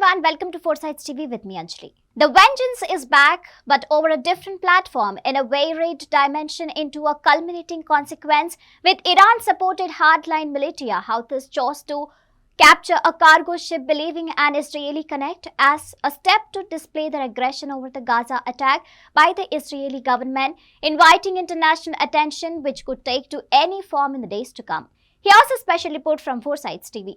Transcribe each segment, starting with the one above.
everyone, welcome to 4Sides TV with me Anjali. The vengeance is back, but over a different platform, in a varied dimension, into a culminating consequence. With Iran-supported hardline militia, Houthis chose to capture a cargo ship believing an Israeli connect as a step to display their aggression over the Gaza attack by the Israeli government, inviting international attention which could take to any form in the days to come. Here's a special report from 4Sides TV.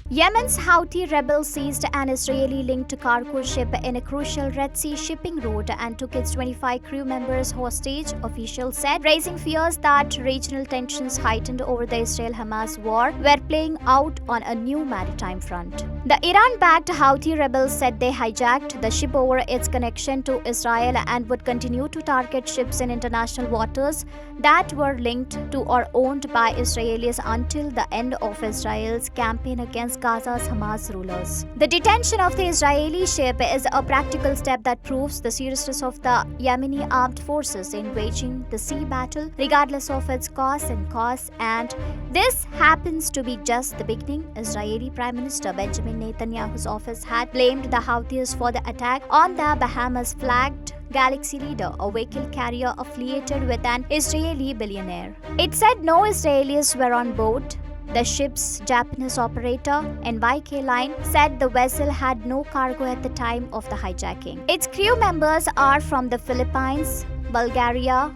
Yemen's Houthi rebels seized an Israeli-linked cargo ship in a crucial Red Sea shipping route and took its 25 crew members hostage, officials said, raising fears that regional tensions heightened over the Israel-Hamas war were playing out on a new maritime front. The Iran-backed Houthi rebels said they hijacked the ship over its connection to Israel and would continue to target ships in international waters that were linked to or owned by Israelis until the end of Israel's campaign against Gaza's Hamas rulers. The detention of the Israeli ship is a practical step that proves the seriousness of the Yemeni armed forces in waging the sea battle, regardless of its costs, and this happens to be just the beginning. Israeli Prime Minister Benjamin Netanyahu's office had blamed the Houthis for the attack on the Bahamas-flagged Galaxy Leader, a vehicle carrier affiliated with an Israeli billionaire. It said no Israelis were on board. The ship's Japanese operator, NYK Line, said the vessel had no cargo at the time of the hijacking. Its crew members are from the Philippines, Bulgaria,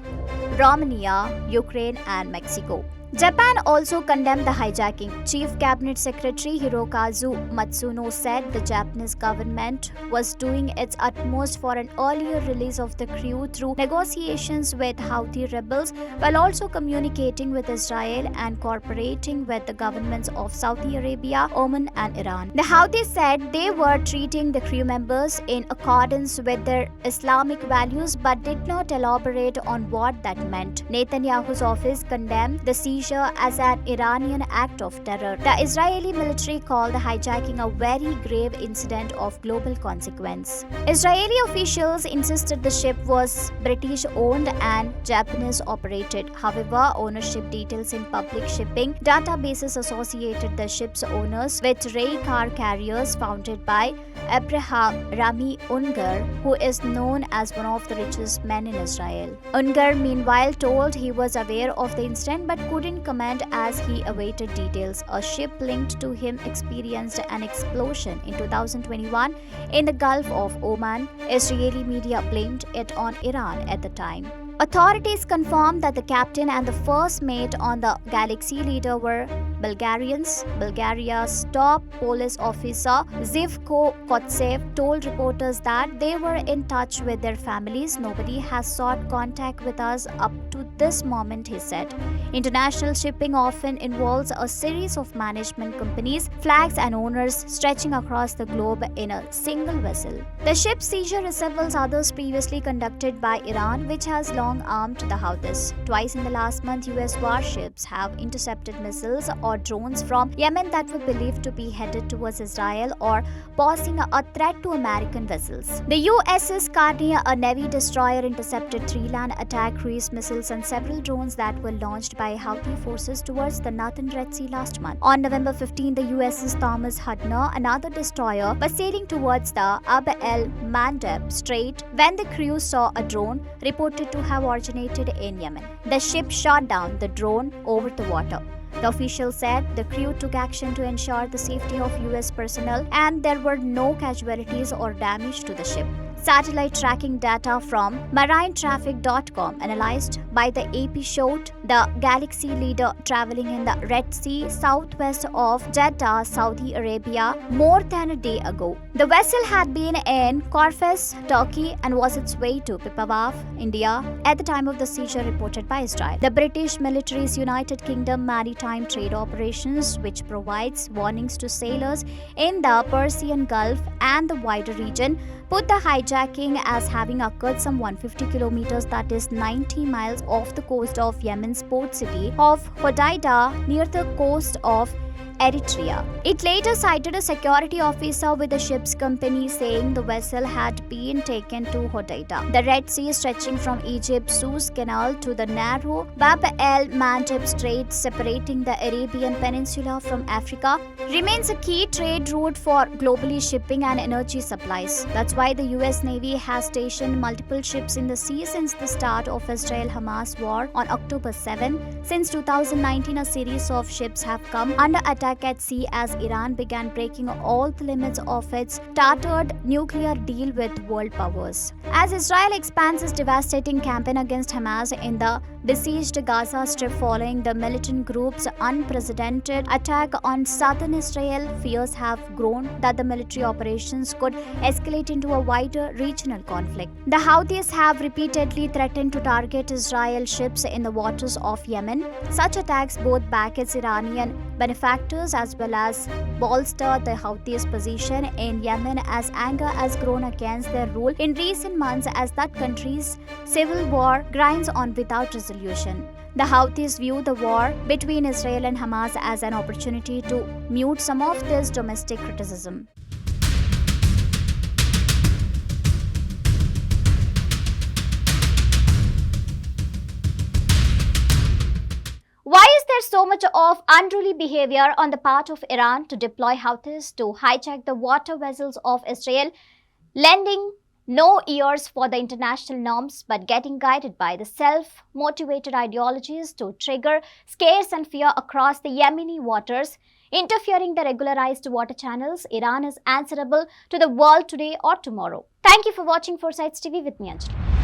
Romania, Ukraine, and Mexico. Japan also condemned the hijacking. Chief Cabinet Secretary Hirokazu Matsuno said the Japanese government was doing its utmost for an earlier release of the crew through negotiations with Houthi rebels, while also communicating with Israel and cooperating with the governments of Saudi Arabia, Oman, and Iran. The Houthis said they were treating the crew members in accordance with their Islamic values but did not elaborate on what that meant. Netanyahu's office condemned the seizure as an Iranian act of terror. The Israeli military called the hijacking a very grave incident of global consequence. Israeli officials insisted the ship was British-owned and Japanese-operated. However, ownership details in public shipping databases associated the ship's owners with rail car carriers founded by Abraham Rami Ungar, who is known as one of the richest men in Israel. Ungar, meanwhile, told he was aware of the incident but couldn't comment as he awaited details. A ship linked to him experienced an explosion in 2021 in the Gulf of Oman. Israeli media blamed it on Iran at the time. Authorities confirmed that the captain and the first mate on the Galaxy Leader were Bulgarians. Bulgaria's top police officer Zivko Kotsev told reporters that they were in touch with their families. Nobody has sought contact with us up to this moment, he said. International shipping often involves a series of management companies, flags, and owners stretching across the globe in a single vessel. The ship's seizure resembles others previously conducted by Iran, which has long armed the Houthis. Twice in the last month, US warships have intercepted missiles or drones from Yemen that were believed to be headed towards Israel or posing a threat to American vessels. The USS Carney, a Navy destroyer, intercepted 3 land attack cruise missiles and several drones that were launched by Houthi forces towards the northern Red Sea last month. On November 15, the USS Thomas Hudner, another destroyer, was sailing towards the Ab el-Mandeb Strait when the crew saw a drone reported to have originated in Yemen. The ship shot down the drone over the water. The official said the crew took action to ensure the safety of US personnel and there were no casualties or damage to the ship. Satellite tracking data from marinetraffic.com analyzed by the AP showed the Galaxy Leader traveling in the Red Sea southwest of Jeddah, Saudi Arabia, more than a day ago. The vessel had been in Corfez, Turkey, and was its way to Pipavav, India, at the time of the seizure, reported by Israel. The British military's United Kingdom Maritime Trade Operations, which provides warnings to sailors in the Persian Gulf and the wider region, put the hijacking as having occurred some 150 kilometers, that is 90 miles, off the coast of Yemen's port city of Hodeidah, near the coast of Eritrea. It later cited a security officer with the ship's company saying the vessel had been taken to Hodeida. The Red Sea, stretching from Egypt's Suez Canal to the narrow Bab el-Mandeb Strait separating the Arabian Peninsula from Africa, remains a key trade route for globally shipping and energy supplies. That's why the US Navy has stationed multiple ships in the sea since the start of Israel-Hamas war on October 7. Since 2019, a series of ships have come under attack at sea as Iran began breaking all the limits of its tattered nuclear deal with world powers. As Israel expands its devastating campaign against Hamas in the besieged Gaza Strip following the militant group's unprecedented attack on southern Israel, fears have grown that the military operations could escalate into a wider regional conflict. The Houthis have repeatedly threatened to target Israel ships in the waters of Yemen. Such attacks both back its Iranian benefactors as well as bolster the Houthis' position in Yemen as anger has grown against their rule in recent months as that country's civil war grinds on without resolution. The Houthis view the war between Israel and Hamas as an opportunity to mute some of this domestic criticism. Why is there so much of unruly behavior on the part of Iran to deploy Houthis to hijack the water vessels of Israel, lending no ears for the international norms but getting guided by the self-motivated ideologies to trigger scares and fear across the Yemeni waters, interfering the regularized water channels? Iran is answerable to the world today or tomorrow. Thank you for watching 4Sides TV with me, Anjali.